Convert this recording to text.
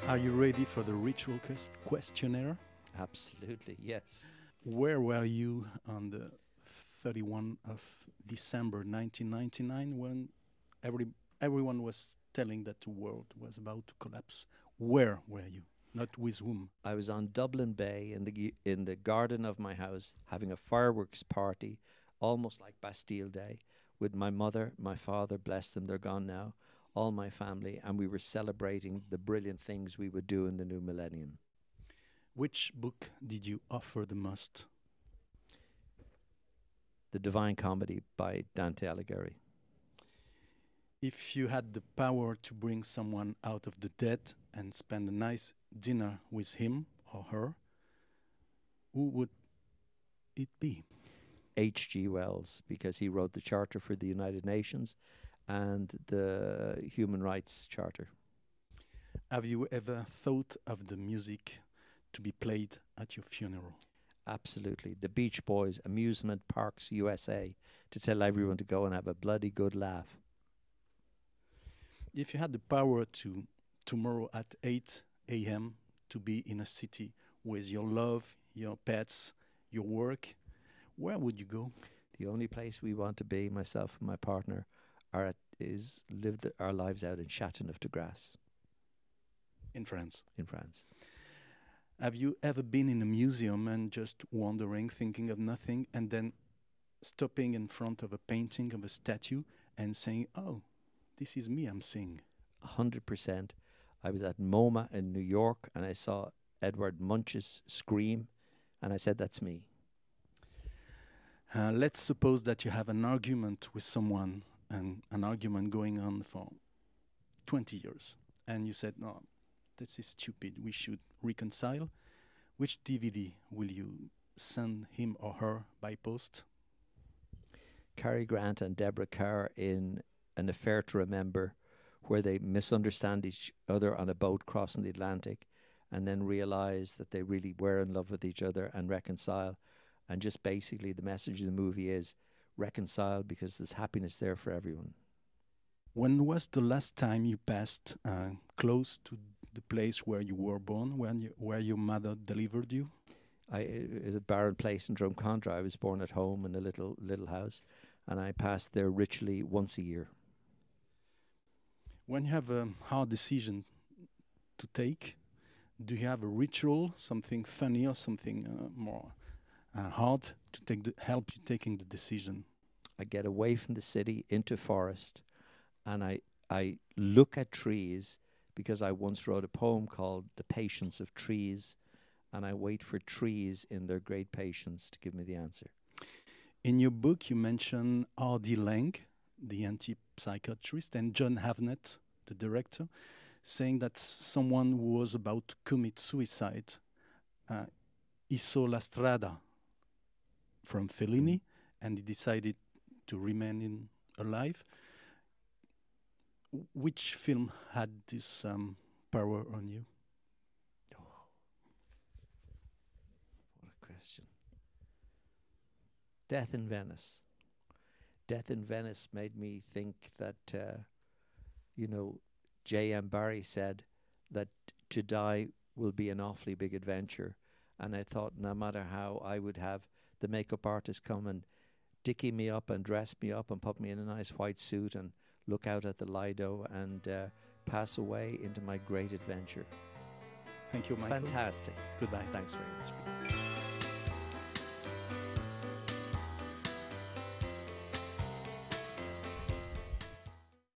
Are you ready for the ritual questionnaire? Absolutely, yes. Where were you on the 31 of December 1999 when everyone was telling that the world was about to collapse? Where were you? Not with whom? I was on Dublin Bay in the garden of my house having a fireworks party, almost like Bastille Day, with my mother, my father, bless them, they're gone now, all my family, and we were celebrating the brilliant things we would do in the new millennium. Which book did you offer the most? The Divine Comedy by Dante Alighieri. If you had the power to bring someone out of the dead and spend a nice dinner with him or her, who would it be? H.G. Wells, because he wrote the Charter for the United Nations and the Human Rights Charter. Have you ever thought of the music to be played at your funeral? Absolutely. The Beach Boys, Amusement Parks USA, to tell everyone to go and have a bloody good laugh. If you had the power to, tomorrow at 8 a.m., to be in a city with your love, your pets, your work, where would you go? The only place we want to be, myself and my partner, is live our lives out in Châteauneuf-de-Grasse. In France. In France. Have you ever been in a museum and just wandering, thinking of nothing, and then stopping in front of a painting of a statue and saying, oh, this is me I'm seeing? 100%. I was at MoMA in New York and I saw Edward Munch's Scream and I said, that's me. Let's suppose that you have an argument with someone, and an argument going on for 20 years, and you said, no, this is stupid, we should reconcile. Which DVD will you send him or her by post? Cary Grant and Deborah Kerr in An Affair to Remember, where they misunderstand each other on a boat crossing the Atlantic and then realize that they really were in love with each other and reconcile. And just basically the message of the movie is reconcile because there's happiness there for everyone. When was the last time you passed close to the place where you were born, where your mother delivered you? It's a barren place in Drumcondra. I was born at home in a little house, and I passed there ritually once a year. When you have a hard decision to take, do you have a ritual, something funny or something more hard to help you taking the decision? I get away from the city into forest, and I look at trees, because I once wrote a poem called The Patience of Trees, and I wait for trees in their great patience to give me the answer. In your book, you mention R.D. Laing, the anti-psychiatrist, and John Havnet, the director, saying that someone who was about to commit suicide, he saw La Strada from Fellini, and he decided to remain alive. Which film had this power on you? Oh, what a question. Death in Venice. Death in Venice made me think that, J.M. Barrie said that to die will be an awfully big adventure. And I thought no matter how I would have the makeup artist come and dicky me up and dress me up and put me in a nice white suit and look out at the Lido and pass away into my great adventure. Thank you, Michael. Fantastic. Goodbye. Thanks very much.